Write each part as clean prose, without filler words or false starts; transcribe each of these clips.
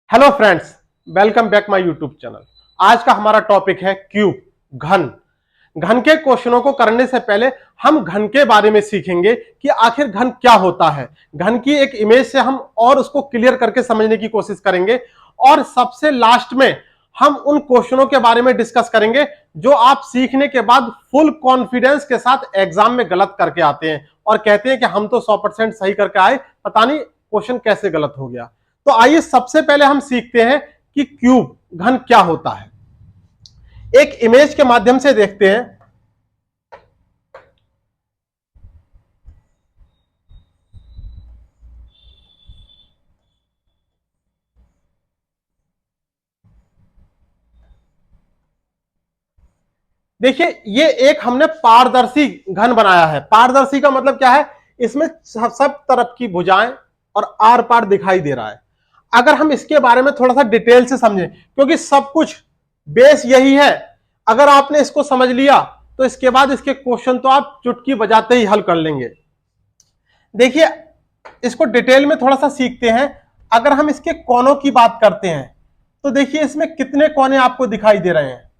Hello friends, welcome back my YouTube channel. आज का हमारा टॉपिक है क्यूब, घन। घन के क्वेश्चनों को करने से पहले हम घन के बारे में सीखेंगे कि आखिर घन क्या होता है। घन की एक इमेज से हम और उसको क्लियर करके समझने की कोशिश करेंगे और सबसे लास्ट में हम उन क्वेश्चनों के बारे में डिस्कस करेंगे जो आप सीखने के बाद फुल कॉन्फिडेंस के साथ एग्जाम में गलत करके आते हैं और कहते हैं कि हम तो 100% सही करके आए, पता नहीं क्वेश्चन कैसे गलत हो गया। तो आइए सबसे पहले हम सीखते हैं कि क्यूब, घन क्या होता है। एक इमेज के माध्यम से देखते हैं। देखिए, ये एक हमने पारदर्शी घन बनाया है। पारदर्शी का मतलब क्या है? इसमें सब तरफ की भुजाएं और आर पार दिखाई दे रहा है। अगर हम इसके बारे में थोड़ा सा डिटेल से समझें, क्योंकि सब कुछ बेस यही है। अगर आपने इसको समझ लिया तो इसके बाद इसके क्वेश्चन तो आप चुटकी बजाते ही हल कर लेंगे। देखिए, इसको डिटेल में थोड़ा सा सीखते हैं। अगर हम इसके कोनों की बात करते हैं तो देखिए इसमें कितने कोने आपको दिखाई दे रहे हैं?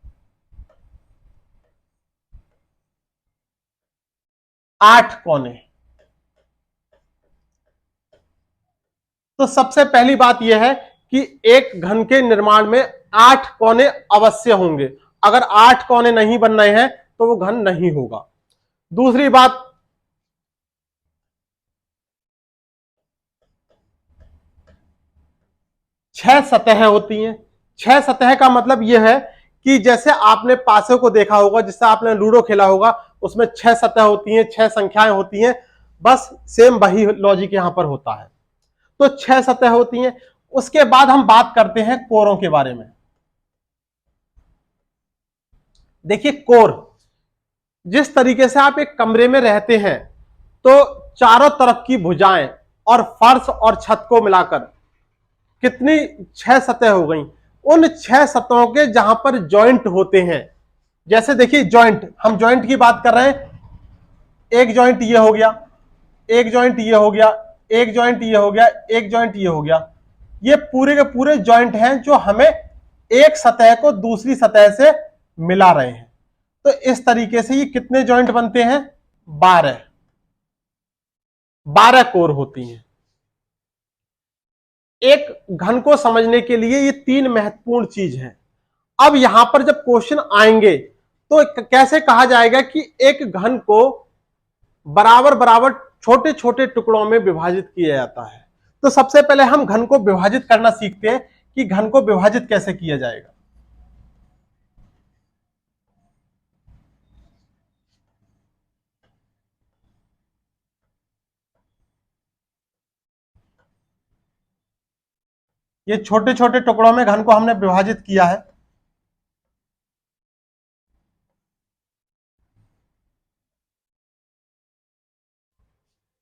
8 कोने। तो सबसे पहली बात यह है कि एक घन के निर्माण में 8 कोने अवश्य होंगे। अगर 8 कोने नहीं बन रहे हैं तो वो घन नहीं होगा। दूसरी बात, 6 सतहें होती हैं। 6 सतह का मतलब यह है कि जैसे आपने पासों को देखा होगा, जिससे आपने लूडो खेला होगा, उसमें 6 सतह होती हैं, 6 संख्याएं होती हैं। बस सेम वही लॉजिक यहां पर होता है। तो 6 सतह होती हैं। उसके बाद हम बात करते हैं कोरों के बारे में। देखिए, कोर, जिस तरीके से आप एक कमरे में रहते हैं तो चारों तरफ की भुजाएं और फर्श और छत को मिलाकर कितनी 6 सतह हो गई। उन 6 सतहों के जहां पर जॉइंट होते हैं, जैसे देखिए जॉइंट, हम जॉइंट की बात कर रहे हैं। एक जॉइंट ये हो गया, एक जॉइंट ये हो गया, एक जॉइंट ये हो गया, एक जॉइंट ये हो गया। ये पूरे के पूरे जॉइंट हैं जो हमें एक सतह को दूसरी सतह से मिला रहे हैं। तो इस तरीके से ये कितने जॉइंट बनते हैं? 12। 12 कोर होती हैं। एक घन को समझने के लिए ये 3 महत्वपूर्ण चीज हैं। अब यहां पर जब क्वेश्चन आएंगे तो कैसे कहा जाएगा कि एक घन को बराबर बराबर छोटे छोटे टुकड़ों में विभाजित किया जाता है। तो सबसे पहले हम घन को विभाजित करना सीखते हैं कि घन को विभाजित कैसे किया जाएगा। ये छोटे छोटे टुकड़ों में घन को हमने विभाजित किया है।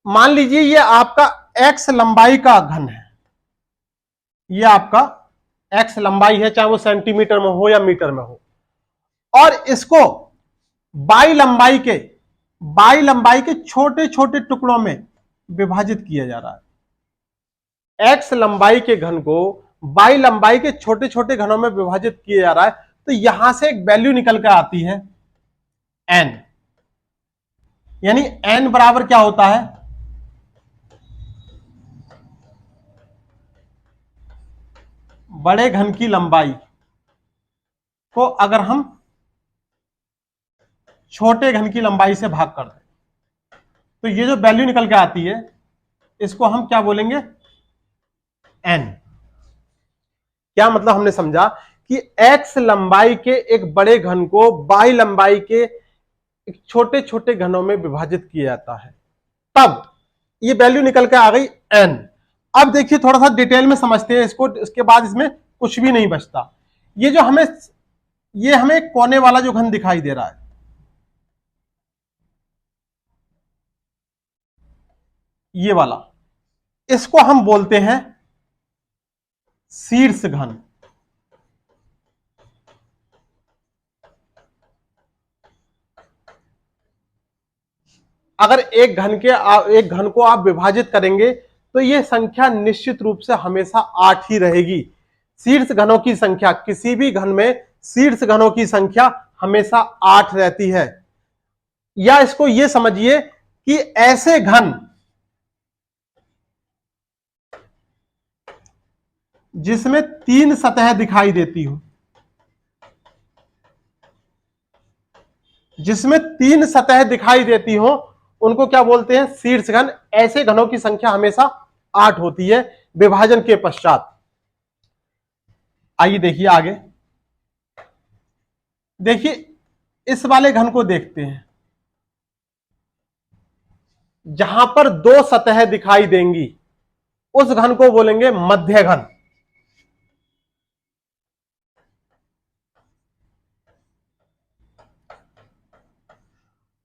मान लीजिए ये आपका एक्स लंबाई का घन है। ये आपका एक्स लंबाई है, चाहे वो सेंटीमीटर में हो या मीटर में हो, और इसको बाई लंबाई के छोटे छोटे टुकड़ों में विभाजित किया जा रहा है। एक्स लंबाई के घन को बाई लंबाई के छोटे छोटे घनों में विभाजित किया जा रहा है। तो यहां से एक वैल्यू निकल कर आती है एन। यानी एन बराबर क्या होता है? बड़े घन की लंबाई को अगर हम छोटे घन की लंबाई से भाग कर दें तो ये जो वैल्यू निकल के आती है इसको हम क्या बोलेंगे? एन। क्या मतलब हमने समझा कि एक्स लंबाई के एक बड़े घन को बाई लंबाई के एक छोटे छोटे घनों में विभाजित किया जाता है, तब ये वैल्यू निकल के आ गई एन। अब देखिए थोड़ा सा डिटेल में समझते हैं इसको, इसके बाद इसमें कुछ भी नहीं बचता। ये हमें एक कोने वाला जो घन दिखाई दे रहा है, ये वाला, इसको हम बोलते हैं शीर्ष घन। अगर एक घन को आप विभाजित करेंगे तो यह संख्या निश्चित रूप से हमेशा 8 ही रहेगी। शीर्ष घनों की संख्या, किसी भी घन में शीर्ष घनों की संख्या हमेशा 8 रहती है। या इसको यह समझिए कि ऐसे घन जिसमें 3 सतह दिखाई देती हो, जिसमें 3 सतह दिखाई देती हो, उनको क्या बोलते हैं? शीर्ष घन। ऐसे घनों की संख्या हमेशा 8 होती है विभाजन के पश्चात। आइए देखिए आगे, देखिए इस वाले घन को देखते हैं, जहां पर 2 सतह दिखाई देंगी उस घन को बोलेंगे मध्य घन।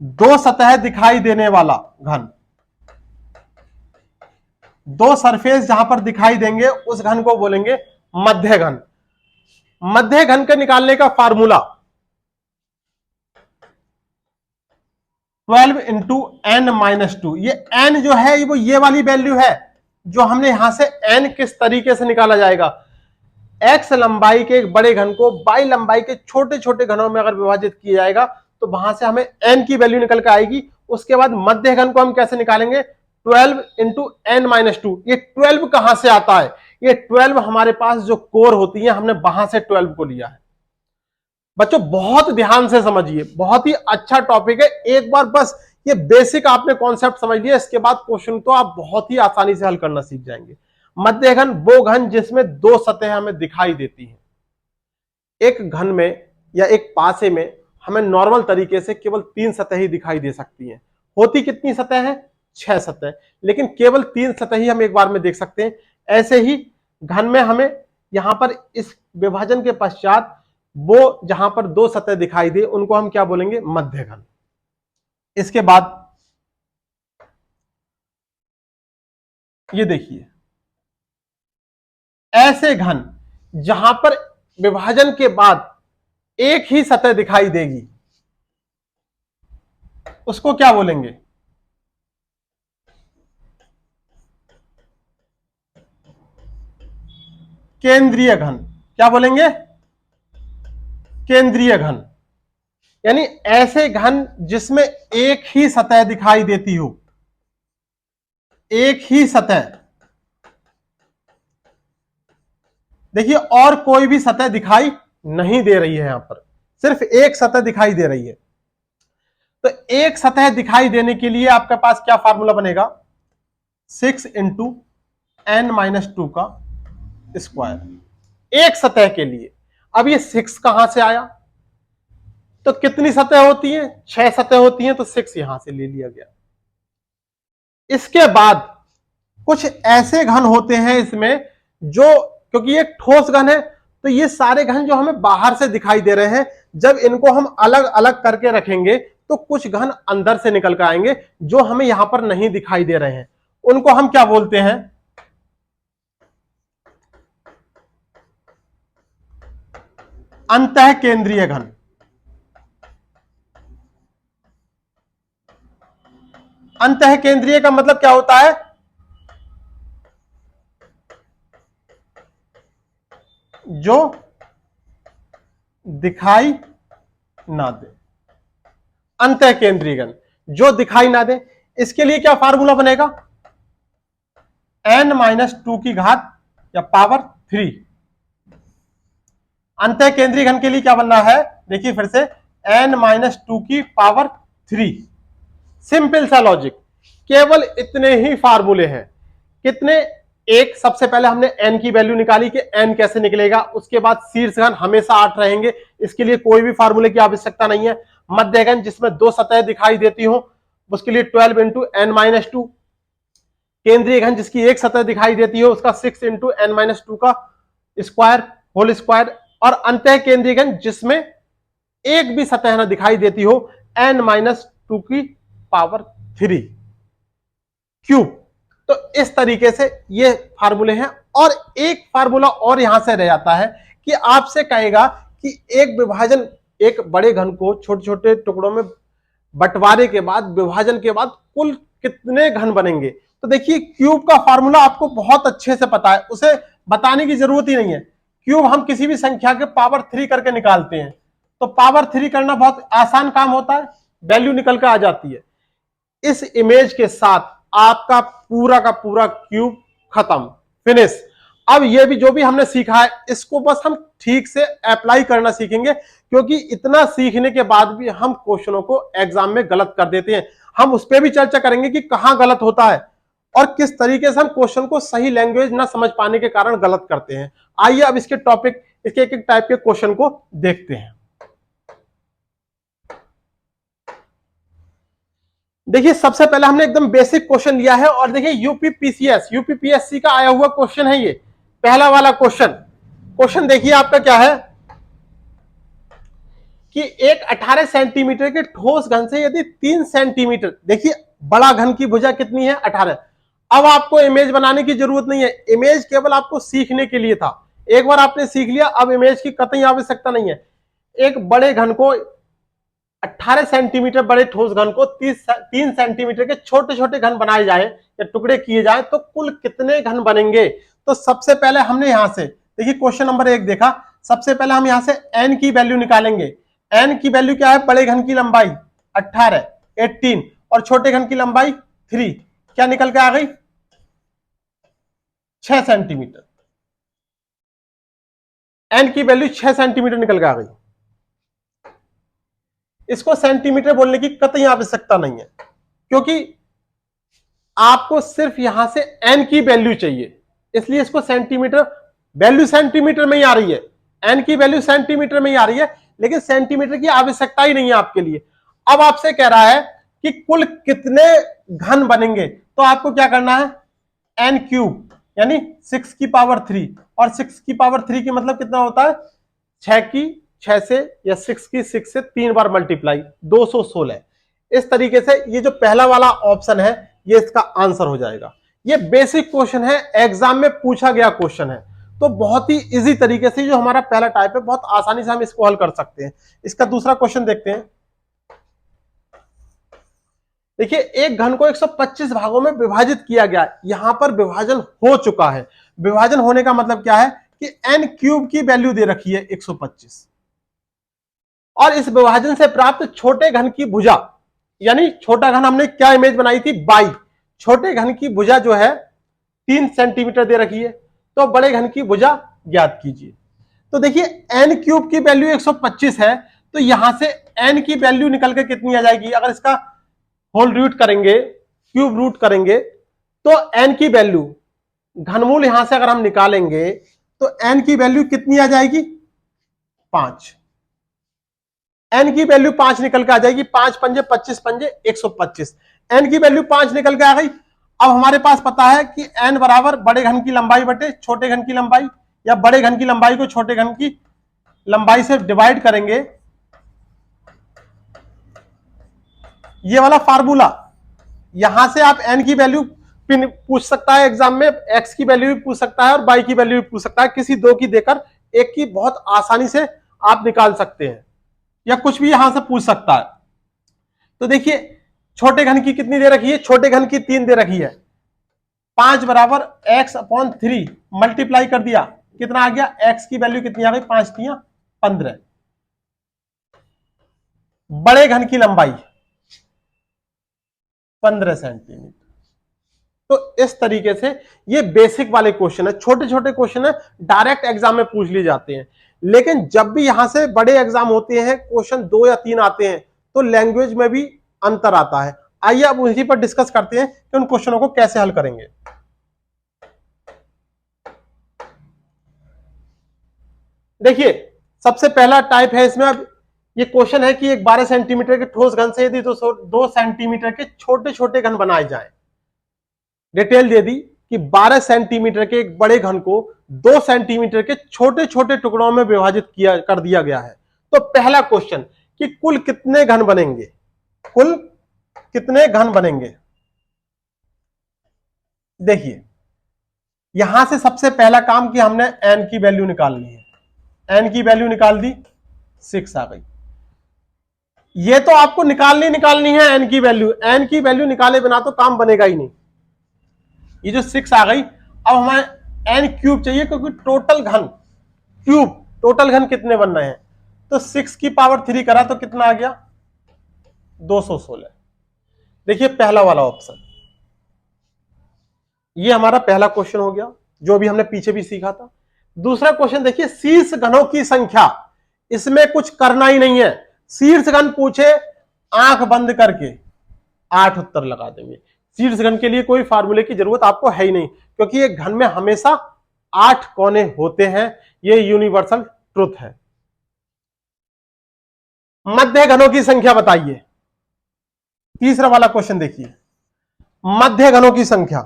दो सतह दिखाई देने वाला घन, 2 सरफेस जहां पर दिखाई देंगे उस घन को बोलेंगे मध्य घन। मध्य घन के निकालने का फार्मूला 12 इंटू एन माइनस 2। ये एन जो है वो ये वाली वैल्यू है जो हमने यहां से एन किस तरीके से निकाला जाएगा? एक्स लंबाई के एक बड़े घन को वाई लंबाई के छोटे छोटे घनों में अगर विभाजित किया जाएगा तो वहां से हमें एन की वैल्यू निकल कर आएगी। उसके बाद मध्य घन को हम कैसे निकालेंगे? 12 इंटू एन माइनस 2। ये 12 कहां से आता है? ये 12 हमारे पास जो कोर होती है हमने वहां से 12 को लिया है। बच्चों बहुत ध्यान से समझिए, बहुत ही अच्छा टॉपिक है। एक बार बस ये बेसिक आपने कॉन्सेप्ट समझ लिया, इसके बाद क्वेश्चन तो आप बहुत ही आसानी से हल करना सीख जाएंगे। मध्य घन वो घन जिसमें 2 सतह हमें दिखाई देती हैं। एक घन में या एक पासे में हमें नॉर्मल तरीके से केवल 3 सतह ही दिखाई दे सकती हैं। होती कितनी सतह है? 6 सतह, लेकिन केवल 3 सतह ही हम एक बार में देख सकते हैं। ऐसे ही घन में हमें यहां पर इस विभाजन के पश्चात वो जहां पर 2 सतह दिखाई दे उनको हम क्या बोलेंगे? मध्य घन। इसके बाद ये देखिए, ऐसे घन जहां पर विभाजन के बाद एक ही सतह दिखाई देगी उसको क्या बोलेंगे? केंद्रीय घन। क्या बोलेंगे? केंद्रीय घन। यानी ऐसे घन जिसमें एक ही सतह दिखाई देती हो, एक ही सतह। देखिए और कोई भी सतह दिखाई नहीं दे रही है, यहां पर सिर्फ एक सतह दिखाई दे रही है। तो एक सतह दिखाई देने के लिए आपके पास क्या फार्मूला बनेगा? 6 इंटू एन माइनस 2 का स्क्वायर एक सतह के लिए। अब ये 6 कहां से आया? तो कितनी सतह होती है? 6 सतह होती हैं, तो 6 यहां से ले लिया गया। इसके बाद कुछ ऐसे घन होते हैं इसमें जो, क्योंकि ये ठोस घन है तो ये सारे घन जो हमें बाहर से दिखाई दे रहे हैं, जब इनको हम अलग अलग करके रखेंगे तो कुछ घन अंदर से निकल कर आएंगे जो हमें यहां पर नहीं दिखाई दे रहे हैं। उनको हम क्या बोलते हैं? अंतः केंद्रीय घन। अंतः केंद्रीय का मतलब क्या होता है? जो दिखाई ना दे। अंतः केंद्रीय घन जो दिखाई ना दे। इसके लिए क्या फार्मूला बनेगा? n माइनस 2 की घात या पावर 3। अंतः केंद्रीय घन के लिए क्या बनना है? देखिए फिर से, n माइनस 2 की पावर 3। सिंपल सा लॉजिक, केवल इतने ही फार्मूले हैं। कितने? एक, सबसे पहले हमने n की वैल्यू निकाली कि n कैसे निकलेगा। उसके बाद शीर्ष घन हमेशा 8 रहेंगे, इसके लिए कोई भी फार्मूले की आवश्यकता नहीं है। मध्य घन जिसमें 2 सतह दिखाई देती हो, उसके लिए 12 इंटू एन माइनस 2। केंद्रीय घन जिसकी एक सतह दिखाई देती हो, उसका 6 इंटू एन माइनस 2 का स्क्वायर होल स्क्वायर। और अंतः केंद्रीय घन जिसमें एक भी सतह न दिखाई देती हो, n माइनस 2 की पावर 3 क्यूब। तो इस तरीके से ये फार्मूले हैं। और एक फार्मूला और यहां से रह जाता है कि आपसे कहेगा कि एक विभाजन, एक बड़े घन को छोटे छोटे टुकड़ों में बंटवारे के बाद, विभाजन के बाद कुल कितने घन बनेंगे? तो देखिए क्यूब का फार्मूला आपको बहुत अच्छे से पता है, उसे बताने की जरूरत ही नहीं है। क्यूब हम किसी भी संख्या के पावर 3 करके निकालते हैं, तो पावर 3 करना बहुत आसान काम होता है, वैल्यू निकल कर आ जाती है। इस इमेज के साथ आपका पूरा का पूरा क्यूब खत्म, फिनिश। अब ये भी जो भी हमने सीखा है इसको बस हम ठीक से अप्लाई करना सीखेंगे, क्योंकि इतना सीखने के बाद भी हम क्वेश्चनों को एग्जाम में गलत कर देते हैं। हम उस पर भी चर्चा करेंगे कि कहां गलत होता है और किस तरीके से हम क्वेश्चन को सही लैंग्वेज ना समझ पाने के कारण गलत करते हैं। आइए अब इसके टॉपिक, इसके एक एक टाइप के क्वेश्चन को देखते हैं। देखिए सबसे पहले हमने एकदम बेसिक क्वेश्चन लिया है और देखिए यूपीपीएससी का आया हुआ क्वेश्चन है ये पहला वाला क्वेश्चन देखिए आपका क्या है कि एक 18 सेंटीमीटर के ठोस घन से यदि 3 सेंटीमीटर, देखिए बड़ा घन की भुजा कितनी है 18। अब आपको इमेज बनाने की जरूरत नहीं है, इमेज केवल आपको सीखने के लिए था। एक बार आपने सीख लिया, अब इमेज की कतई आवश्यकता नहीं है। एक बड़े घन को 18 सेंटीमीटर बड़े ठोस घन को 3 सेंटीमीटर के छोटे छोटे घन बनाए जाए या टुकड़े किए जाए तो कुल कितने घन बनेंगे। तो सबसे पहले हमने यहां से देखिए क्वेश्चन नंबर 1 देखा। सबसे पहले हम यहां से n की वैल्यू निकालेंगे। n की वैल्यू क्या है, बड़े घन की लंबाई 18 18 और छोटे घन की लंबाई 3, क्या निकल के आ गई 6 सेंटीमीटर। n की वैल्यू 6 सेंटीमीटर निकल के आ गई। इसको सेंटीमीटर बोलने की कतई आवश्यकता नहीं है, क्योंकि आपको सिर्फ यहां से n की वैल्यू चाहिए, इसलिए इसको सेंटीमीटर, वैल्यू सेंटीमीटर में ही आ रही है, n की वैल्यू सेंटीमीटर में ही आ रही है, लेकिन सेंटीमीटर की आवश्यकता ही नहीं है आपके लिए। अब आपसे कह रहा है कि कुल कितने घन बनेंगे, तो आपको क्या करना है n क्यूब यानी 6 की पावर 3, और 6 की पावर 3 की मतलब कितना होता है 6 से या 6 की 6 से 3 बार मल्टीप्लाई 216। इस तरीके से ये जो पहला वाला ऑप्शन है ये इसका आंसर हो जाएगा। ये बेसिक क्वेश्चन है, एग्जाम में पूछा गया क्वेश्चन है, तो बहुत ही इजी तरीके से जो हमारा पहला टाइप है बहुत आसानी से हम इसको हल कर सकते हैं। इसका दूसरा क्वेश्चन देखते हैं। देखिए एक घन को 125 भागों में विभाजित किया गया, यहां पर विभाजन हो चुका है। विभाजन होने का मतलब क्या है कि n क्यूब की वैल्यू दे रखी है 125, और इस विभाजन से प्राप्त छोटे घन की भुजा, यानी छोटा घन हमने क्या इमेज बनाई थी 22, छोटे घन की भुजा जो है 3 सेंटीमीटर दे रखी है, तो बड़े घन की भुजा ज्ञात कीजिए। तो देखिए n क्यूब की वैल्यू 125 है, तो यहां से n की वैल्यू निकल के कितनी आ जाएगी, अगर इसका होल रूट करेंगे, क्यूब रूट करेंगे, तो n की वैल्यू घनमूल यहां से अगर हम निकालेंगे तो n की वैल्यू कितनी आ जाएगी 5। n की वैल्यू 5 निकल के आ जाएगी, 5 पंजे 25 पंजे 125, n की वैल्यू 5 निकल के आ गई। अब हमारे पास पता है कि n बराबर बड़े घन की लंबाई बटे छोटे घन की लंबाई, या बड़े घन की लंबाई को छोटे घन की लंबाई से डिवाइड करेंगे, ये वाला फार्मूला। यहां से आप n की वैल्यू पूछ सकता है एग्जाम में, x की वैल्यू भी पूछ सकता है और y की वैल्यू भी पूछ सकता है, किसी दो की देकर एक की बहुत आसानी से आप निकाल सकते हैं, या कुछ भी यहां से पूछ सकता है। तो देखिए छोटे घन की कितनी दे रखी है, छोटे घन की 3 दे रखी है, 5 बराबर x/3 मल्टीप्लाई कर दिया, कितना आ गया, x की वैल्यू कितनी आ गई 5 3 15। बड़े घन की लंबाई 15 सेंटीमीटर। तो इस तरीके से ये बेसिक वाले क्वेश्चन है, छोटे छोटे क्वेश्चन है, डायरेक्ट एग्जाम में पूछ लिए जाते हैं। लेकिन जब भी यहां से बड़े एग्जाम होते हैं, क्वेश्चन 2 या 3 आते हैं, तो लैंग्वेज में भी अंतर आता है। आइए अब उसी पर डिस्कस करते हैं कि उन क्वेश्चनों को कैसे हल करेंगे। देखिए सबसे पहला टाइप है इसमें, अब ये क्वेश्चन है कि एक 12 सेंटीमीटर के ठोस घन से यदि 2 सेंटीमीटर के छोटे छोटे घन बनाए जाए। डिटेल दे दी कि 12 सेंटीमीटर के एक बड़े घन को 2 सेंटीमीटर के छोटे छोटे टुकड़ों में विभाजित कर दिया गया है। तो पहला क्वेश्चन कि कुल कितने घन बनेंगे, कुल कितने घन बनेंगे। देखिए यहां से सबसे पहला काम कि हमने n की वैल्यू निकालनी है, n की वैल्यू निकाल दी 6 आ गई। ये तो आपको निकालनी है n की वैल्यू निकाले बिना तो काम बनेगा ही नहीं। ये जो 6 आ गई, अब हमें n क्यूब चाहिए, क्योंकि टोटल घन क्यूब टोटल घन कितने बन रहे हैं, तो 6 की पावर 3 करा तो कितना आ गया 216। देखिए पहला वाला ऑप्शन, ये हमारा पहला क्वेश्चन हो गया जो अभी हमने पीछे भी सीखा था। दूसरा क्वेश्चन देखिए, शीर्ष घनों की संख्या, इसमें कुछ करना ही नहीं है, शीर्ष घन पूछे आंख बंद करके 8 उत्तर लगा देंगे। शीर्ष घन के लिए कोई फार्मूले की जरूरत आपको है ही नहीं, क्योंकि एक घन में हमेशा 8 कोने होते हैं, ये यूनिवर्सल ट्रुथ है। मध्य घनों की संख्या बताइए, तीसरा वाला क्वेश्चन देखिए, मध्य घनों की संख्या।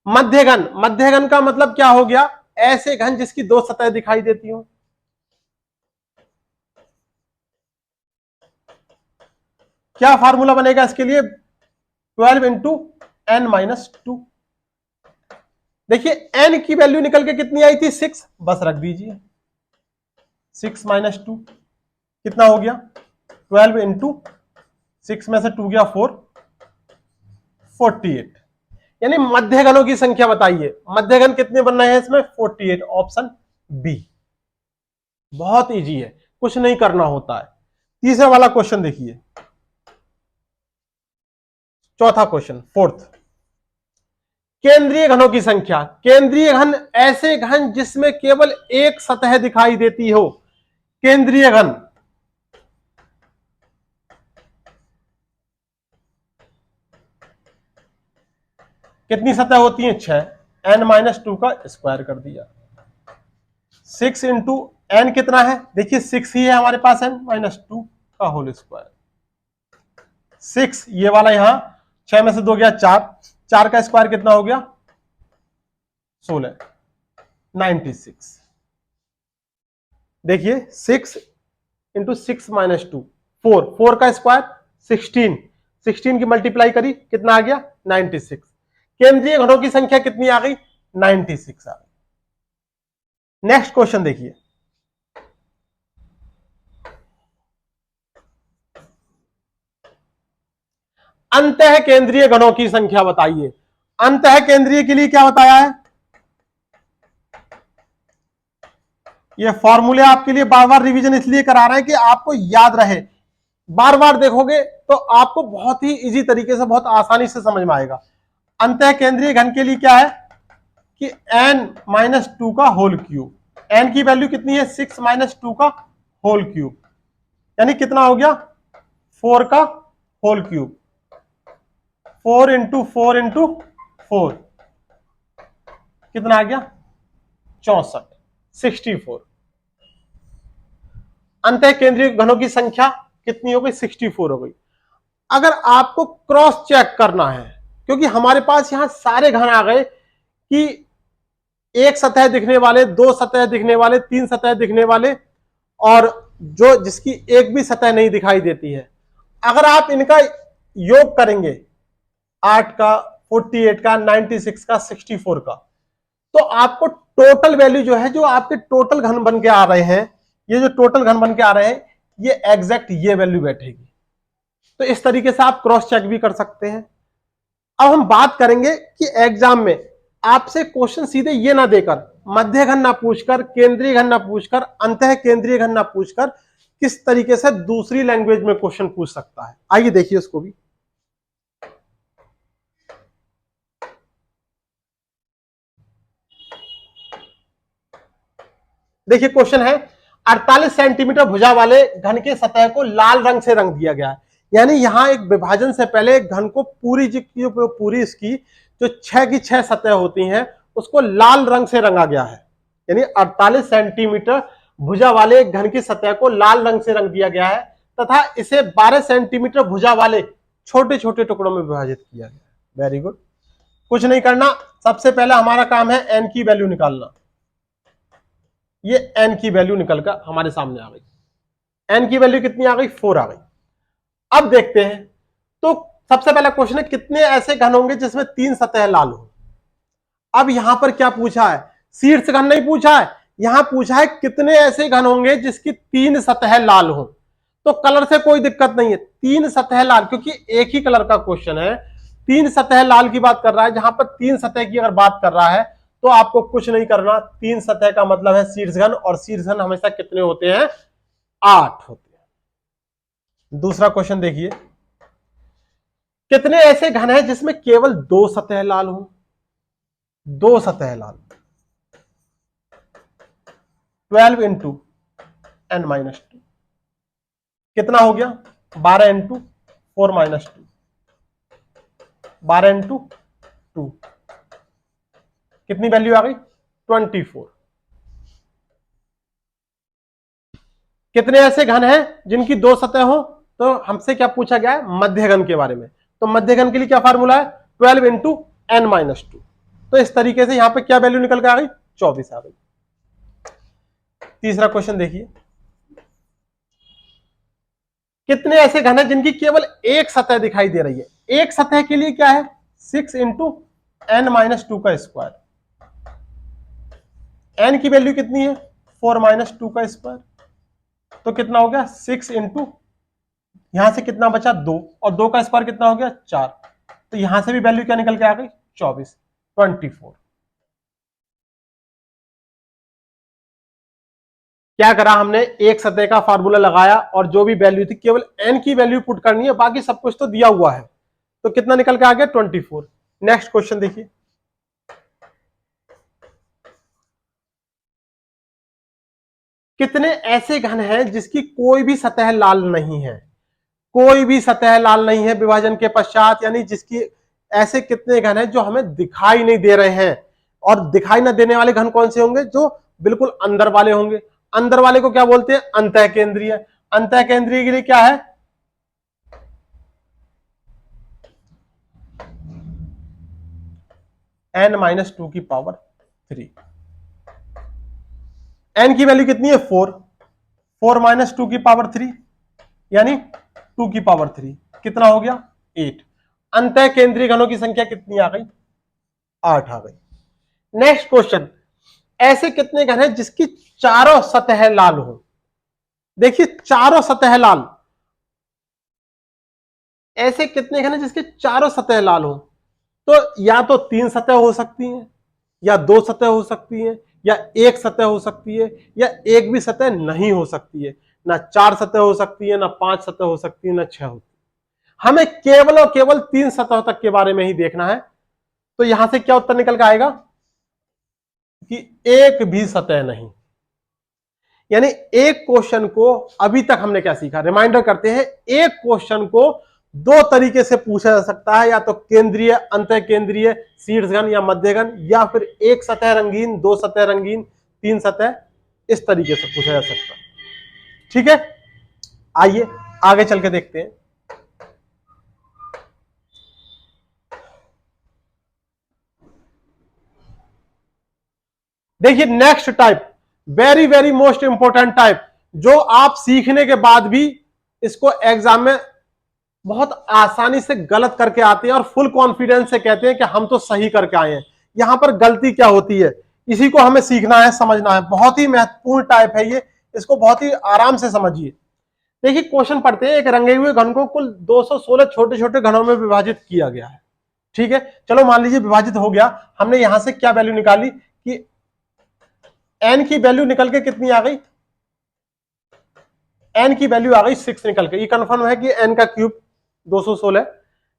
मध्य घन का मतलब क्या हो गया, ऐसे घन जिसकी दो सतह दिखाई देती हो। क्या फार्मूला बनेगा इसके लिए, 12 इंटू एन माइनस 2। देखिए एन की वैल्यू निकल के कितनी आई थी 6, बस रख दीजिए 6 माइनस 2 कितना हो गया 12 इंटू 6 में से 2 गया 4, 48। यानी मध्य घनों की संख्या बताइए, मध्य घन कितने बनना है इसमें 48, ऑप्शन बी। बहुत इजी है, कुछ नहीं करना होता है। तीसरा वाला क्वेश्चन देखिए, चौथा क्वेश्चन, फोर्थ, केंद्रीय घनों की संख्या। केंद्रीय घन ऐसे घन जिसमें केवल एक सतह दिखाई देती हो, केंद्रीय घन। कितनी सतह होती है 6, n माइनस 2 का स्क्वायर कर दिया, 6 इंटू एन कितना है, देखिए 6 ही है हमारे पास, n माइनस 2 का होल स्क्वायर, 6 ये वाला यहां 6 में से 2 गया 4, 4 का स्क्वायर कितना हो गया 16, 96। देखिए 6 इंटू 6 माइनस 2 4, 4 का स्क्वायर 16, 16 की मल्टीप्लाई करी कितना आ गया 96। केंद्रीय घनों की संख्या कितनी आ गई 96 आ गई। नेक्स्ट क्वेश्चन देखिए, अंतः केंद्रीय घनों की संख्या बताइए। अंतः केंद्रीय के लिए क्या बताया है, ये फॉर्मूले आपके लिए बार बार रिवीजन इसलिए करा रहे हैं कि आपको याद रहे, बार बार देखोगे तो आपको बहुत ही इजी तरीके से बहुत आसानी से समझ में आएगा। अंतः केंद्रीय घन के लिए क्या है कि n माइनस 2 का होल क्यूब, n की वैल्यू कितनी है 6 माइनस 2 का होल क्यूब, यानी कितना हो गया 4 का होल क्यूब, 4 इंटू 4 इंटू 4 कितना आ गया 64, 64। अंतः केंद्रीय घनों की संख्या कितनी हो गई 64 हो गई। अगर आपको क्रॉस चेक करना है, क्योंकि हमारे पास यहां सारे घन आ गए कि एक सतह दिखने वाले, दो सतह दिखने वाले, तीन सतह दिखने वाले, और जो जिसकी एक भी सतह नहीं दिखाई देती है। अगर आप इनका योग करेंगे 8 का 48 का 96 का 64 का, तो आपको टोटल वैल्यू जो है, जो आपके टोटल घन बन के आ रहे हैं, ये जो टोटल घन बन के आ रहे हैं, ये एग्जैक्ट ये वैल्यू बैठेगी। तो इस तरीके से आप क्रॉस चेक भी कर सकते हैं। अब हम बात करेंगे कि एग्जाम में आपसे क्वेश्चन सीधे ये ना देकर, मध्य घन ना पूछकर, केंद्रीय घन ना पूछकर, अंतः केंद्रीय घन ना पूछकर, किस तरीके से दूसरी लैंग्वेज में क्वेश्चन पूछ सकता है। आइए देखिए उसको भी। देखिए क्वेश्चन है, 48 सेंटीमीटर भुजा वाले घन के सतह को लाल रंग से रंग दिया गया है। यानी यहां एक विभाजन से पहले घन को पूरी इसकी जो 6 की 6 सतह होती हैं उसको लाल रंग से रंगा गया है। यानी 48 सेंटीमीटर भुजा वाले घन की सतह को लाल रंग से रंग दिया गया है तथा इसे 12 सेंटीमीटर भुजा वाले छोटे छोटे टुकड़ों में विभाजित किया गया है। वेरी गुड, कुछ नहीं करना, सबसे पहले हमारा काम है एन की वैल्यू निकालना। ये n की वैल्यू निकलकर हमारे सामने आ गई। n की वैल्यू कितनी आ गई 4 आ गई। अब देखते हैं, तो सबसे पहला क्वेश्चन है कितने ऐसे घन होंगे जिसमें 3 सतह लाल हो। अब यहां पर क्या पूछा है, शीर्ष घन नहीं पूछा है, यहां पूछा है कितने ऐसे घन होंगे जिसकी 3 सतह लाल हो। तो कलर से कोई दिक्कत नहीं है, 3 सतह लाल, क्योंकि एक ही कलर का क्वेश्चन है, 3 सतह लाल की बात कर रहा है। जहां पर 3 सतह की अगर बात कर रहा है तो आपको कुछ नहीं करना, 3 सतह का मतलब है शीर्ष घन, और शीर्ष घन हमेशा कितने होते हैं? 8 होते हैं। दूसरा क्वेश्चन देखिए, कितने ऐसे घन हैं जिसमें केवल 2 सतह लाल हो? 2 सतह लाल। 12 इंटू n-2 कितना हो गया? 12 इंटू 4-2, 12 इंटू 2 कितनी वैल्यू आ गई? 24। कितने ऐसे घन हैं जिनकी 2 सतह हो? तो हमसे क्या पूछा गया है? मध्य घन के बारे में। तो मध्य घन के लिए क्या फार्मूला है? 12 इंटू n-2। तो इस तरीके से यहां पे क्या वैल्यू निकल के आ गई? 24 आ गई। तीसरा क्वेश्चन देखिए, कितने ऐसे घन हैं जिनकी केवल एक सतह दिखाई दे रही है? एक सतह के लिए क्या है? 6 इंटू n-2 का स्क्वायर। n की वैल्यू कितनी है? 4-2 का स्क्वायर। तो कितना हो गया? 6 इंटू, यहां से कितना बचा? 2, और 2 का स्क्वायर कितना हो गया? 4। तो यहां से भी वैल्यू क्या निकल के आ गई? 24, 24। क्या करा हमने? एक सतह का फार्मूला लगाया और जो भी वैल्यू थी केवल n की वैल्यू पुट करनी है, बाकी सब कुछ तो दिया हुआ है। तो कितना निकल के आ गया? 24। नेक्स्ट क्वेश्चन देखिए, कितने ऐसे घन हैं जिसकी कोई भी सतह लाल नहीं है? कोई भी सतह लाल नहीं है विभाजन के पश्चात, यानी जिसकी, ऐसे कितने घन हैं जो हमें दिखाई नहीं दे रहे हैं? और दिखाई ना देने वाले घन कौन से होंगे? जो बिल्कुल अंदर वाले होंगे। अंदर वाले को क्या बोलते हैं? अंतः केंद्रीय। अंतः केंद्रीय के लिए क्या है? n-2 की पावर 3। n की वैल्यू कितनी है? 4। 4-2 की पावर 3 यानी 2 की पावर 3 कितना हो गया? 8। अंतः केंद्रीय घनों की संख्या कितनी आ गई? 8 आ गई। नेक्स्ट क्वेश्चन, ऐसे कितने घन हैं जिसकी चारों सतह लाल हो? देखिए, चारों सतह लाल। ऐसे कितने घन हैं जिसके चारों सतह लाल हो? तो या तो 3 सतह हो सकती हैं, या 2 सतह हो सकती हैं, या एक सतह हो सकती है, या एक भी सतह नहीं हो सकती है। ना 4 सतह हो सकती है, ना 5 सतह हो सकती है, ना 6 होती है। हमें केवल और केवल 3 सतह तक के बारे में ही देखना है। तो यहां से क्या उत्तर निकल के आएगा? कि एक भी सतह नहीं। यानी एक क्वेश्चन को, अभी तक हमने क्या सीखा? रिमाइंडर करते हैं, एक क्वेश्चन को 2 तरीके से पूछा जा सकता है, या तो केंद्रीय, अंतः केंद्रीय, शीर्षघन या मध्यघन, या फिर एक सतह रंगीन, 2 सतह रंगीन, 3 सतह, इस तरीके से पूछा जा सकता है। ठीक है, आइए आगे चल के देखते हैं। देखिए next type, very very most important type, जो आप सीखने के बाद भी इसको एग्जाम में बहुत आसानी से गलत करके आते हैं और फुल कॉन्फिडेंस से कहते हैं कि हम तो सही करके आए हैं। यहां पर गलती क्या होती है, इसी को हमें सीखना है, समझना है। बहुत ही महत्वपूर्ण टाइप है ये, इसको बहुत ही आराम से समझिए। देखिए क्वेश्चन पढ़ते हैं, एक रंगे हुए घन को कुल 216 छोटे छोटे घनों में विभाजित किया गया है। ठीक है, चलो मान लीजिए विभाजित हो गया। हमने यहां से क्या वैल्यू निकाली कि n की वैल्यू निकल के कितनी आ गई? n की वैल्यू आ गई 6 निकल के। ये कंफर्म है कि n का क्यूब 216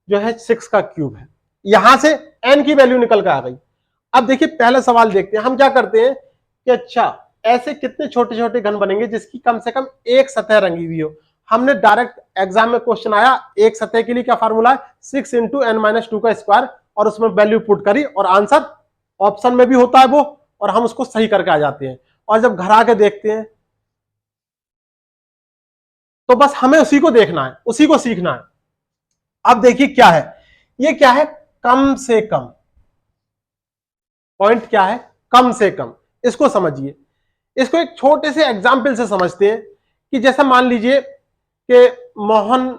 जो है 6 का क्यूब है। यहां से n की वैल्यू निकल के आ गई। अब देखिए पहला सवाल देखते हैं। हम क्या करते हैं कि अच्छा, ऐसे कितने छोटे छोटे घन बनेंगे जिसकी कम से कम एक सतह रंगी हुई हो? हमने डायरेक्ट एग्जाम में क्वेश्चन आया, एक सतह के लिए क्या फार्मूला है? 6 इंटू n-2 का स्क्वायर, और उसमें वैल्यू पुट करी और आंसर ऑप्शन में भी होता है वो, और हम उसको सही करके आ जाते हैं। और जब घर आके देखते हैं तो बस हमें उसी को देखना है, उसी को सीखना है। अब देखिए क्या है, ये क्या है? कम से कम। पॉइंट क्या है? कम से कम। इसको समझिए। इसको एक छोटे से एग्जाम्पल से समझते हैं कि जैसे मान लीजिए कि मोहन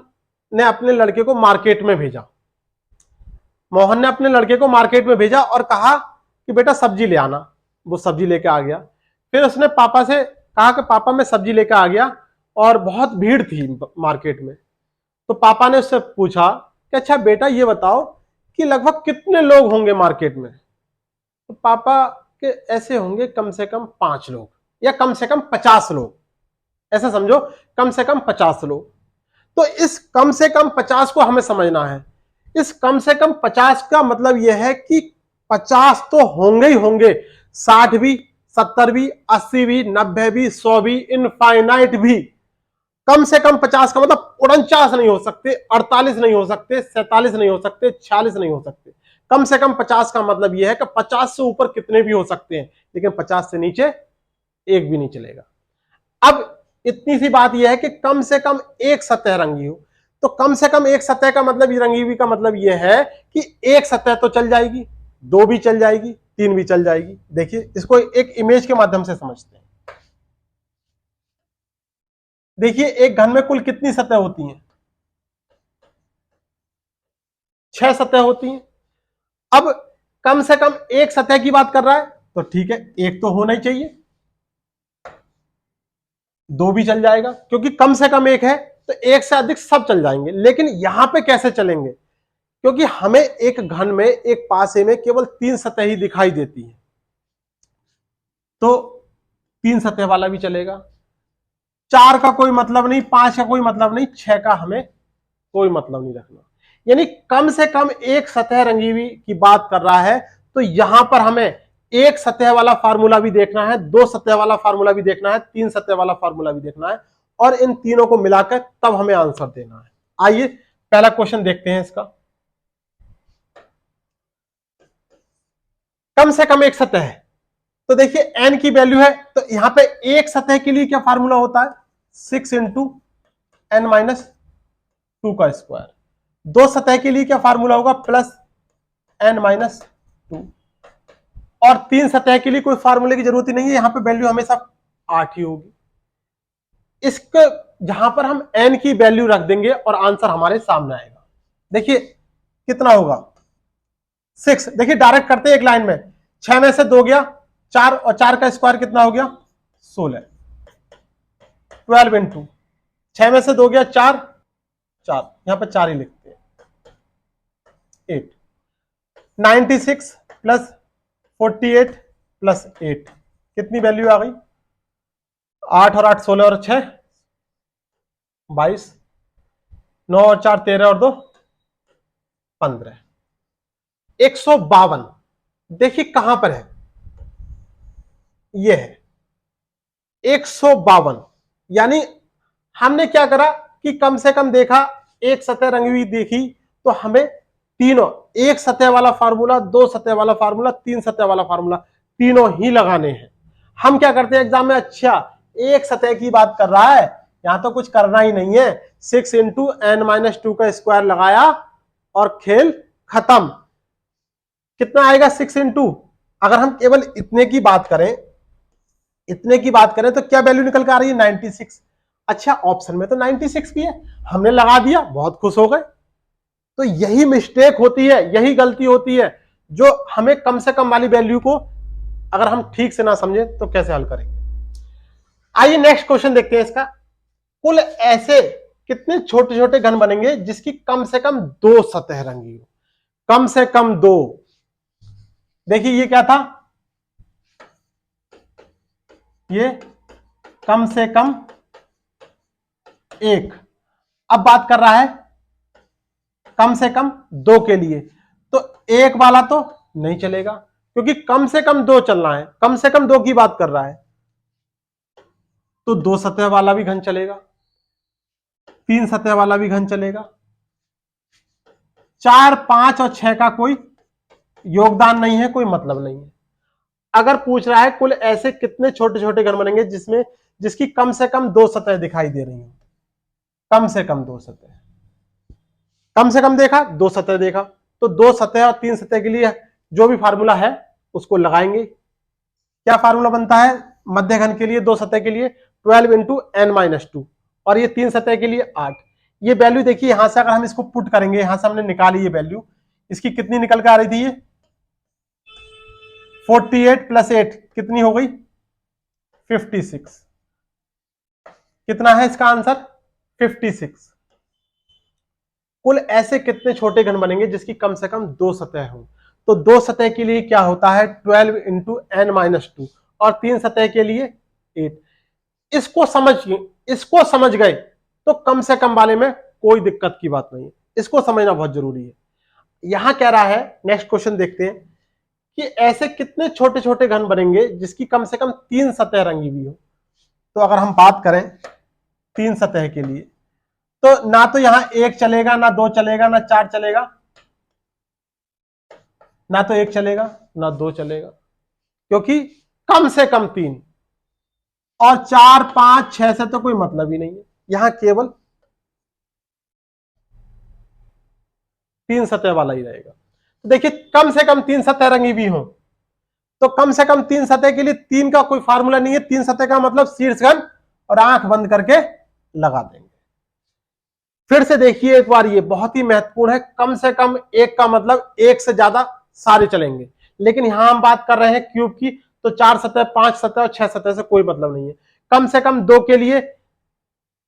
ने अपने लड़के को मार्केट में भेजा। मोहन ने अपने लड़के को मार्केट में भेजा और कहा कि बेटा सब्जी ले आना। वो सब्जी लेके आ गया। फिर उसने पापा से कहा कि पापा मैं सब्जी लेकर आ गया, और बहुत भीड़ थी मार्केट में। तो पापा ने उससे पूछा कि अच्छा बेटा ये बताओ कि लगभग कितने लोग होंगे मार्केट में? तो तो पापा के ऐसे होंगे कम से कम 5 लोग या कम से कम 50 लोग, ऐसा समझो, कम से कम 50 लोग। तो इस कम से कम 50 को हमें समझना है। इस कम से कम 50 का मतलब यह है कि 50 तो होंगे ही होंगे, 60 भी, 70 भी, 80 भी, 90 भी, 100 भी, इनफाइनाइट भी। कम से कम 50 का मतलब 49 नहीं हो सकते, 48 नहीं हो सकते, 47 नहीं हो सकते, 46 नहीं हो सकते। कम से कम 50 का मतलब यह है कि 50 से ऊपर कितने भी हो सकते हैं, लेकिन 50 से नीचे एक भी नहीं चलेगा। अब इतनी सी बात यह है कि कम से कम एक सतह रंगी हो। तो कम से कम एक सतह का मतलब, रंगी हुई का मतलब यह है कि एक सतह तो चल जाएगी, दो भी चल जाएगी, तीन भी चल जाएगी। देखिए इसको एक इमेज के माध्यम से समझते हैं। देखिए एक घन में कुल कितनी सतह होती हैं? 6 सतह होती हैं। अब कम से कम एक सतह की बात कर रहा है, तो ठीक है, एक तो होना ही चाहिए, दो भी चल जाएगा, क्योंकि कम से कम एक है, तो एक से अधिक सब चल जाएंगे। लेकिन यहां पे कैसे चलेंगे? क्योंकि हमें एक घन में, एक पासे में केवल 3 सतह ही दिखाई देती है, तो 3 सतह वाला भी चलेगा। 4 का कोई मतलब नहीं, 5 का कोई मतलब नहीं, 6 का हमें कोई मतलब नहीं रखना। यानी कम से कम एक सतह रंगी हुई की बात कर रहा है, तो यहां पर हमें एक सतह वाला फार्मूला भी देखना है, दो सतह वाला फार्मूला भी देखना है, तीन सतह वाला फार्मूला भी देखना है, और इन तीनों को मिलाकर तब हमें आंसर देना है। आइए पहला क्वेश्चन देखते हैं इसका। कम से कम एक सतह है, तो देखिए एन की वैल्यू है, तो यहां पे एक सतह के लिए क्या फार्मूला होता है? 6 इंटू एन माइनस 2 का स्क्वायर। दो सतह के लिए क्या फार्मूला होगा? Plus n minus 2। और तीन सतह के लिए कोई फार्मूले की जरूरत ही नहीं है, यहां पे वैल्यू हमेशा 8 ही होगी। इसके जहां पर हम एन की वैल्यू रख देंगे और आंसर हमारे सामने आएगा। देखिए कितना होगा? 6। देखिए डायरेक्ट करते हैं एक लाइन में, 6 में से 2 गया 4, और 4 का स्क्वायर कितना हो गया? 16। 12 इंटू 6 में से 2 गया 4, 4 यहां पर 4 ही लिखते हैं, 8। 96 प्लस 48 प्लस 8, कितनी वैल्यू आ गई? 8 और 8 16 और 6 22, 9 और 4 13 और 2 15, 152। देखिए कहां पर है? यह है 152। यानी हमने क्या करा कि कम से कम देखा, एक सतह रंगी हुई देखी, तो हमें तीनों, एक सतह वाला फार्मूला, दो सतह वाला फार्मूला, तीन सतह वाला फार्मूला, तीनों ही लगाने हैं। हम क्या करते हैं एग्जाम में? अच्छा एक सतह की बात कर रहा है, यहां तो कुछ करना ही नहीं है, 6 इंटू एन माइनस 2 का स्क्वायर लगाया और खेल खत्म। कितना आएगा? 6 इंटू, अगर हम केवल इतने की बात करें, इतने की बात करें, तो क्या वैल्यू निकल कर आ रही है? 96। अच्छा ऑप्शन में तो 96 भी है, हमने लगा दिया, बहुत खुश हो गए। तो यही मिस्टेक होती है, यही गलती होती है, जो हमें कम से कम वाली वैल्यू को अगर हम ठीक से ना समझें तो कैसे हल करेंगे। आइए नेक्स्ट क्वेश्चन देखते हैं इसका। कुल ऐसे कितने छोटे छोटे घन बनेंगे जिसकी कम से कम दो सतह रंगी हो? कम से कम दो। देखिए ये क्या था? ये कम से कम एक। अब बात कर रहा है कम से कम दो के लिए, तो एक वाला तो नहीं चलेगा, क्योंकि कम से कम दो चलना है, कम से कम दो की बात कर रहा है, तो दो सतह वाला भी घन चलेगा, तीन सतह वाला भी घन चलेगा, 4 5 और 6 का कोई योगदान नहीं है, कोई मतलब नहीं है। अगर पूछ रहा है कुल ऐसे कितने छोटे छोटे घन बनेंगे जिसमें, जिसकी कम से कम दो सतह दिखाई दे रही है, कम से कम दो सतह, कम से कम देखा, दो सतह देखा, तो दो सतह और तीन सतह के लिए जो भी फार्मूला है उसको लगाएंगे। क्या फार्मूला बनता है मध्य घन के लिए, दो सतह के लिए? 12 इंटू एन माइनस 2, और ये तीन सतह के लिए 8। ये वैल्यू देखिए, यहां से अगर हम इसको पुट करेंगे, यहां से हमने निकाली ये वैल्यू, इसकी कितनी निकल के आ रही थी? ये 48 प्लस 8 कितनी हो गई? 56। कितना है इसका आंसर? 56। कुल ऐसे कितने छोटे घन बनेंगे जिसकी कम से कम दो सतह हो? तो 2 सतह के लिए क्या होता है 12 इंटू एन माइनस 2 और 3 सतह के लिए 8। इसको समझ गए तो कम से कम वाले में कोई दिक्कत की बात नहीं है, इसको समझना बहुत जरूरी है। यहां कह रहा है, नेक्स्ट क्वेश्चन देखते हैं कि ऐसे कितने छोटे छोटे घन बनेंगे जिसकी कम से कम 3 सतह रंगी हुई हो। तो अगर हम बात करें 3 सतह के लिए, तो ना तो यहां 1 चलेगा, ना 2 चलेगा, ना 4 चलेगा, ना तो 1 चलेगा ना 2 चलेगा, क्योंकि कम से कम 3 और 4 5 6 से तो कोई मतलब ही नहीं है। यहां केवल 3 सतह वाला ही रहेगा। तो देखिए कम से कम 3 सतह रंगी हुई हो, तो कम से कम 3 सतह के लिए 3 का कोई फार्मूला नहीं है। 3 सतह का मतलब शीर्षघन और आंख बंद करके लगा देंगे। फिर से देखिए एक बार, ये बहुत ही महत्वपूर्ण है। कम से कम 1 का मतलब 1 से ज्यादा सारे चलेंगे, लेकिन यहां हम बात कर रहे हैं क्यूब की, तो 4 सतह 5 सतह और 6 सतह से कोई मतलब नहीं है। कम से कम 2 के लिए,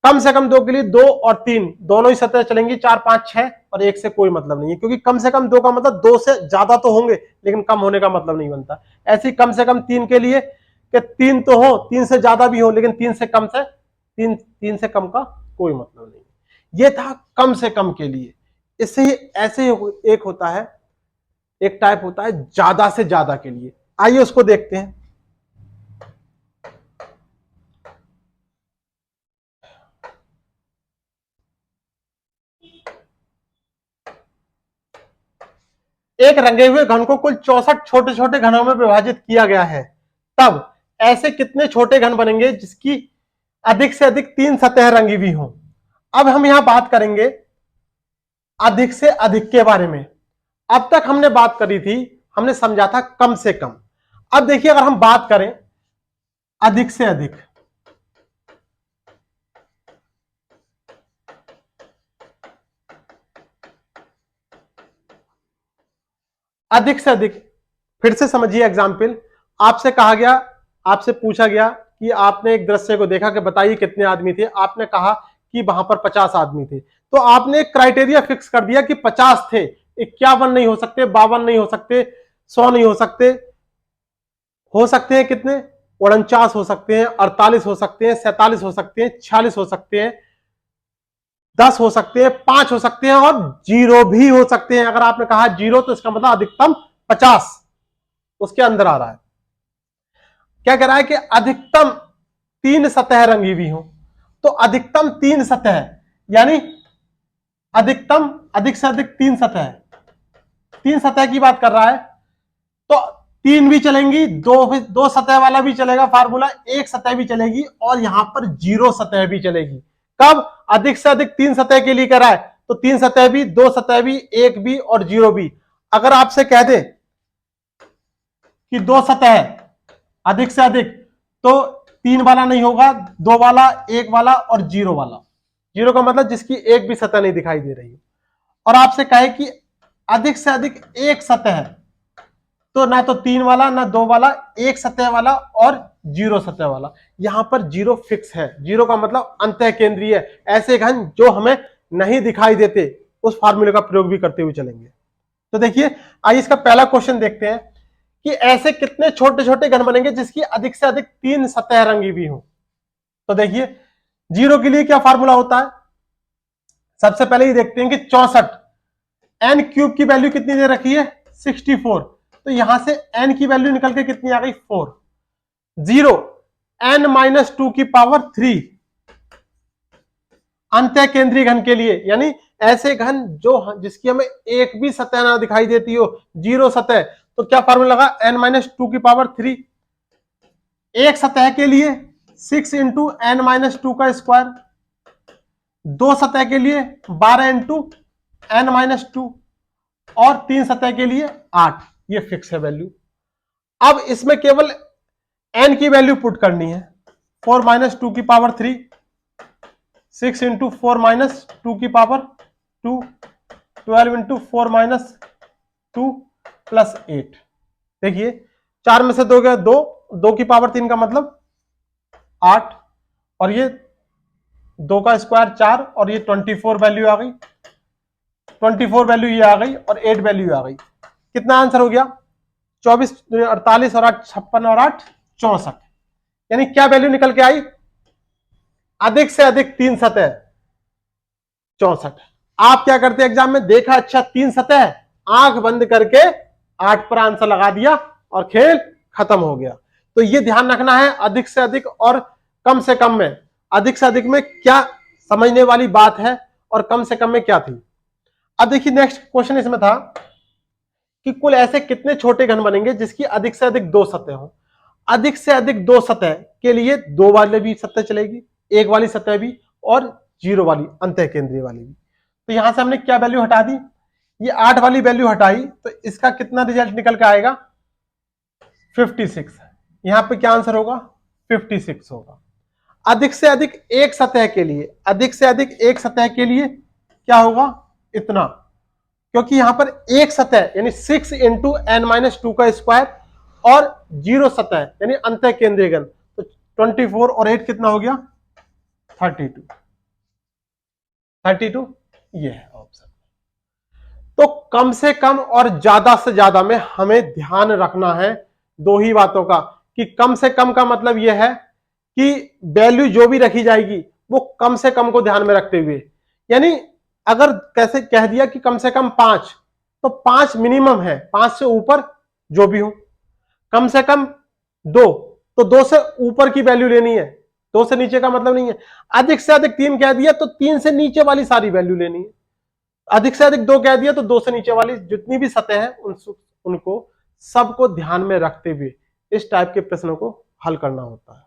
कम से कम 2 के लिए 2 और 3 दोनों ही सतह चलेंगी, 4 5 6 और 1 से कोई मतलब नहीं है, क्योंकि कम से कम 2 का मतलब 2 से ज्यादा तो होंगे लेकिन कम होने का मतलब नहीं बनता। ऐसे ही कम से कम 3 के लिए कि 3 तो हो, 3 से ज्यादा भी हो, लेकिन 3 से कम से 3 से कम का कोई मतलब नहीं। ये था कम से कम के लिए। इससे ही ऐसे ही एक होता है, एक टाइप होता है ज्यादा से ज्यादा के लिए। आइए उसको देखते हैं। एक रंगे हुए घन को कुल 64 छोटे छोटे घनों में विभाजित किया गया है, तब ऐसे कितने छोटे घन बनेंगे जिसकी अधिक से अधिक 3 सतह रंगी हुई हो। अब हम यहां बात करेंगे अधिक से अधिक के बारे में। अब तक हमने बात करी थी, हमने समझा था कम से कम। अब देखिए अगर हम बात करें अधिक से अधिक, अधिक से अधिक, फिर से समझिए एग्जाम्पल। आपसे कहा गया, आपसे पूछा गया कि आपने एक दृश्य को देखा कि बताइए कितने आदमी थे। आपने कहा कि वहां पर 50 आदमी थे, तो आपने एक क्राइटेरिया फिक्स कर दिया कि 50 थे। 51 नहीं हो सकते, 52 नहीं हो सकते, 100 नहीं हो सकते। हो सकते हैं कितने, 49 हो सकते हैं, 48 हो सकते हैं, 47 हो सकते हैं, 46 हो सकते हैं, 10 हो सकते हैं, 5 हो सकते हैं और 0 भी हो सकते हैं। अगर आपने कहा 0 तो इसका मतलब अधिकतम 50 उसके अंदर आ रहा है। क्या कह रहा है कि अधिकतम 3 सतह रंगी हुई हो, तो अधिकतम 3 सतह यानी अधिकतम अधिक से अधिक 3 सतह, 3 सतह की बात कर रहा है। तो 3 भी चलेंगी, दो सतह वाला भी चलेगा फार्मूला, 1 सतह भी चलेगी और यहां पर 0 सतह भी चलेगी। कब अधिक से अधिक 3 सतह के लिए कर रहा है, तो 3 सतह भी, 2 सतह भी, 1 भी और 0 भी। अगर आपसे कह दे कि 2 सतह अधिक से अधिक, तो 3 वाला नहीं होगा, 2 वाला, 1 वाला और 0 वाला। 0 का मतलब जिसकी एक भी सतह नहीं दिखाई दे रही। और आपसे कहे कि अधिक से अधिक 1 सतह, तो ना तो 3 वाला, ना 2 वाला, 1 सतह वाला और 0 सतह वाला। यहां पर 0 फिक्स है। 0 का मतलब अंतः केंद्रीय। ऐसे घन जो हमें नहीं दिखाई देते, उस फार्मूले का प्रयोग भी करते हुए चलेंगे। तो देखिए, आइए इसका पहला क्वेश्चन देखते हैं कि ऐसे कितने छोटे छोटे घन बनेंगे जिसकी अधिक से अधिक 3 सतह रंगी हुई हो। तो देखिए 0 के लिए क्या फार्मूला होता है, सबसे पहले ही देखते हैं कि 64, एन क्यूब की वैल्यू कितनी दे रखी है 64, तो यहां से एन की वैल्यू निकल के कितनी आ गई 4। 0 एन माइनस 2 की पावर 3 अंतः केंद्रीय घन के लिए, यानी ऐसे घन जो जिसकी हमें एक भी सतह ना दिखाई देती हो, 0 सतह, तो क्या फार्मूला लगा एन माइनस 2 की पावर 3। एक सतह के लिए 6 इंटू एन माइनस 2 का स्क्वायर, 2 सतह के लिए 12 इंटू एन माइनस 2 और 3 सतह के लिए 8। ये फिक्स है वैल्यू। अब इसमें केवल एन की वैल्यू पुट करनी है, 4 माइनस 2 की पावर 3, 6 इंटू 4 माइनस 2 की पावर 2, 12 इंटू 4 माइनस 2 प्लस 8। देखिए 4 में से 2 गया 2, 2 की पावर 3 का मतलब 8, और ये 2 का स्क्वायर 4, और ये 24 वैल्यू आ गई, 24 वैल्यू ये आ गई और 8 वैल्यू आ गई। कितना आंसर हो गया? 24, 48 और 8 56 और 8 64। यानी क्या वैल्यू निकल के आई? अधिक से अधिक 3 सतह 64। आप क्या करते एग्जाम में? देखा अच्छा 3 सतह है, आंख बंद करके 8 पर आंसर लगा दिया और खेल खत्म हो गया। तो ये ध्यान रखना है अधिक से अधिक और कम से कम में। अधिक से अधिक में क्या समझने वाली बात है और कम से कम में क्या थी। अब देखिए नेक्स्ट क्वेश्चन इसमें था कि कुल ऐसे कितने छोटे घन बनेंगे जिसकी अधिक से अधिक 2 सतह हो। अधिक से अधिक 2 सतह के लिए 2 वाले भी सतह चलेगी, 1 वाली सतह भी और 0 वाली अंतः केंद्रीय वाली भी। तो यहां से हमने क्या वैल्यू हटा दी? ये 8 वाली वैल्यू हटाई, तो इसका कितना रिजल्ट निकल के आएगा? 56। यहां पे क्या आंसर होगा? 56 होगा। अधिक से अधिक एक सतह के लिए, अधिक से अधिक एक सतह के लिए क्या होगा? इतना, क्योंकि यहां पर एक सतह यानी 6 इंटू n-2 का स्क्वायर और 0 सतह यानी अंतः केंद्रीय घन, तो 24 और 8 कितना हो गया? 32। ये है ऑप्शन। तो कम से कम और ज्यादा से ज्यादा में हमें ध्यान रखना है दो ही बातों का, कि कम से कम का मतलब यह है कि वैल्यू जो भी रखी जाएगी वो कम से कम को ध्यान में रखते हुए, यानी अगर कैसे कह दिया कि कम से कम 5, तो 5 मिनिमम है, 5 से ऊपर जो भी हो। कम से कम 2, तो 2 से ऊपर की वैल्यू लेनी है, 2 से नीचे का मतलब नहीं है। अधिक से अधिक 3 कह दिया तो 3 से नीचे वाली सारी वैल्यू लेनी है। अधिक से अधिक 2 कह दिया तो 2 से नीचे वाली जितनी भी सतह है उनको सबको ध्यान में रखते हुए इस टाइप के प्रश्नों को हल करना होता है।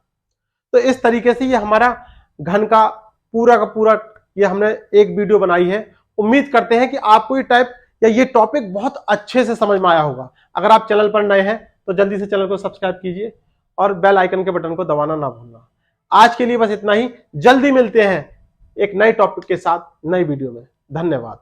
तो इस तरीके से ये हमारा घन का पूरा ये हमने एक वीडियो बनाई है। उम्मीद करते हैं कि आपको ये टाइप या ये टॉपिक बहुत अच्छे से समझ में आया होगा। अगर आप चैनल पर नए हैं तो जल्दी से चैनल को सब्सक्राइब कीजिए और बेल आइकन के बटन को दबाना ना भूलना। आज के लिए बस इतना ही, जल्दी मिलते हैं एक नए टॉपिक के साथ नई वीडियो में। धन्यवाद।